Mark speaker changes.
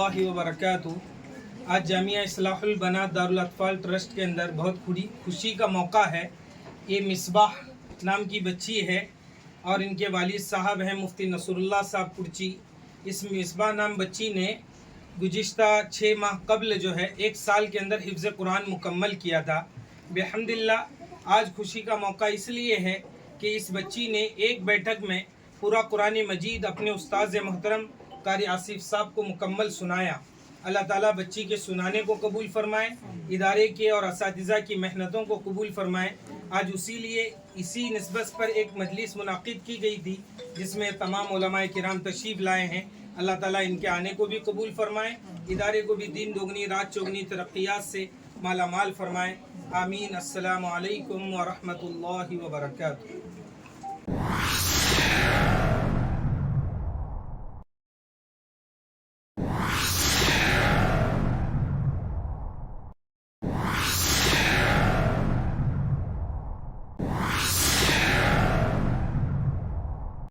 Speaker 1: रहमतुल्लाहि व बरकातुहू। आज जामिया इस्लाहुल बनात दारुल अत्फाल ट्रस्ट के अंदर बहुत खुशी का मौका है। ये मिसबाह नाम की बच्ची है और इनके वालिद साहब हैं मुफ्ती नसरुल्लाह साहब कुर्ची। इस मिसबाह नाम बच्ची ने गुज़िश्ता 6 माह कबल जो है 1 साल के अंदर हिफ्ज़ कुरान मुकम्मल किया था। बिहम्दिल्लाह आज खुशी का मौका इसलिए है कि इस बच्ची ने एक बैठक में पूरा कुरान मजीद अपने उस्ताद मोहतरम कारी आसिफ साहब को मुकम्मल सुनाया। अल्लाह ताला बच्ची के सुनाने को कबूल फरमाए, इदारे के और असातिज़ा की मेहनतों को कबूल फरमाए। आज इसी निस्बत पर एक मजलिस मुनाकिद की गई थी जिसमें तमाम उलमाए किराम तशरीफ़ लाए हैं। अल्लाह ताला इनके आने को भी कबूल फरमाए, इदारे को भी दीन दोगुनी रात चौगुनी तरक्यात से माला माल फरमाए। आमीन। अस्सलामु अलैकुम व रहमतुल्लाहि व बरकातुहू।